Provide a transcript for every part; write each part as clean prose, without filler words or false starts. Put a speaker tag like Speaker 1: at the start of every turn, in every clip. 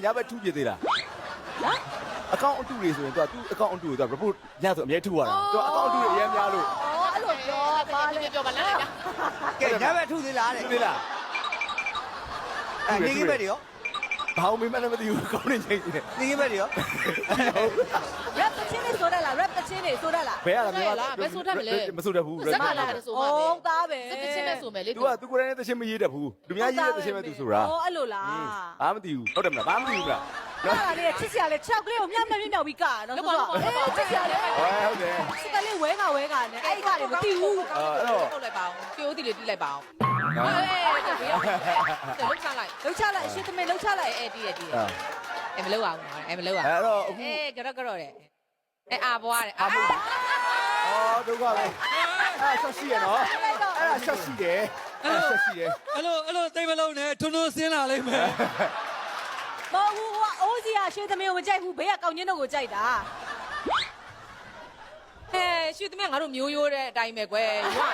Speaker 1: ညဘက်ထူးပြသေးလားအကောင့်အတူတွေဆိုရင်သူကသူ့အကောင့်အတူတွေသူက report ညဆိုအမြဲထူရတာသူကအကောင့်အတူတွေအများများလို့
Speaker 2: အဲ့လိုပြောပါလေ
Speaker 3: ပြောပါလား
Speaker 4: ကဲညဘက်ထုသေးလားတဲ့
Speaker 1: ထူသေးလား
Speaker 4: နေကြီးဘက်တွေရော
Speaker 1: ဘာမှမမသိဘူးကောင်းနေချိန်နေ
Speaker 4: နေကြီးဘက်တွေရော
Speaker 2: rap တချင်းလေးဆိုတတ်လား rap တချင်းလေးဆိုတတ်လား
Speaker 1: ဘယ်ရတာမဆိုတတ်ဘူး
Speaker 3: စက်ပါလားဆိုမှ
Speaker 2: ဟုတ်သားပဲ
Speaker 3: စက်တချင်းနဲ့ဆိုမယ်လေ
Speaker 1: သူကသူကိုယ်တိုင်နဲ့တချင်းမရေးတတ်ဘူးသူများရေးတဲ့တချင်းပဲသူဆိုတာ
Speaker 2: ဟောအဲ့လိုလား
Speaker 1: ဘာမသိဘူးဟုတ်တယ်မလားဘာမသိဘူးလား
Speaker 2: အဲ့ဒါလေးချစ်စရာလေး6ကလေးကိုမြတ်မြတ်မြောက်ပြီးကာနော်ဆိုတော့ချစ်စရာလေး
Speaker 1: ဟုတ်တယ်
Speaker 2: စစ်ကလေးဝဲကနဲ့အဲ့ကလေးမသိဘူး
Speaker 3: ထုတ်လိုက်ပါအောင်ပြိုးတီလေးတီးလိုက်ပါအောင်ဟဲ့ဘေးရောက်လောက်ချလိုက်
Speaker 2: လှုပ်ချလိုက်အရှိသမင်းလှုပ်ချလိုက်
Speaker 3: တီးရတီးရမလောက်အောင်မလောက်အောင်
Speaker 1: အဲ့တော့အခု
Speaker 3: ကတော့တဲ့အာဘွားတဲ့အာ
Speaker 1: အော်ဒုက္ခပဲအဲ့ဆက်ရှိရနော်အဲ့ဆက်ရှိတယ်အဲ့ဆက်ရှိတယ်
Speaker 5: အဲ့လိုတိတ်မလုံးနဲ့ထွန်းထွန်းဆင်းလာလိမ့်မယ်
Speaker 2: မဟုတ်ဘူးဟိုအိုးစီရရှိသမင်းကိုမကြိုက်ဘူးဘေးကကောင်းချင်းတို့ကိုကြိုက်တာ
Speaker 3: ဟဲ့ရွှေသမီးငါတို့မျိုးရိုးတဲ့အတိုင်းပဲကွယ်ရွာ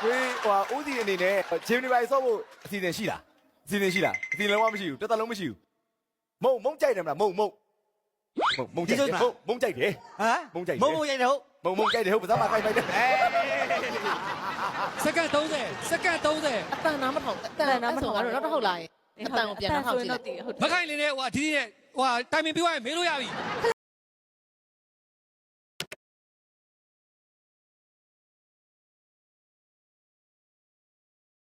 Speaker 1: ဝေးဟိုဦးစီအနေနဲ့ဂျင်းနေပါဆော့ဖို့အစီအစဉ်ရှိလားအစီအစဉ်ရှိလားအစီအစဉ်လုံးဝမရှိဘူးတစ်သက်လုံးမရှိဘူးမုံကြိုက်တယ်မလားမုံကြိုက်တယ်မုံကြိုက်တယ်
Speaker 4: ဟမ်မုံရိုက်တယ်ဟုတ်
Speaker 1: မုံကြိုက်တယ်ဟုတ်ဘာသာမကိုက်လိုက်တယ်
Speaker 5: စက္ကန့်30စက္ကန့်30
Speaker 3: အတန်နာမထောင်အတန်နာမထောင်ငါတို့နောက်တစ်ခေါက်လာရင်အတန်ကိုပြန်နောက်ထောင်ကြည့်လိုက်
Speaker 5: မခိုင်လင်းနဲ့ဟိုဒီနေ့ဟိုတိုင်ပင်ပြသွားရင်မေးလို့ရပြီ
Speaker 2: ခ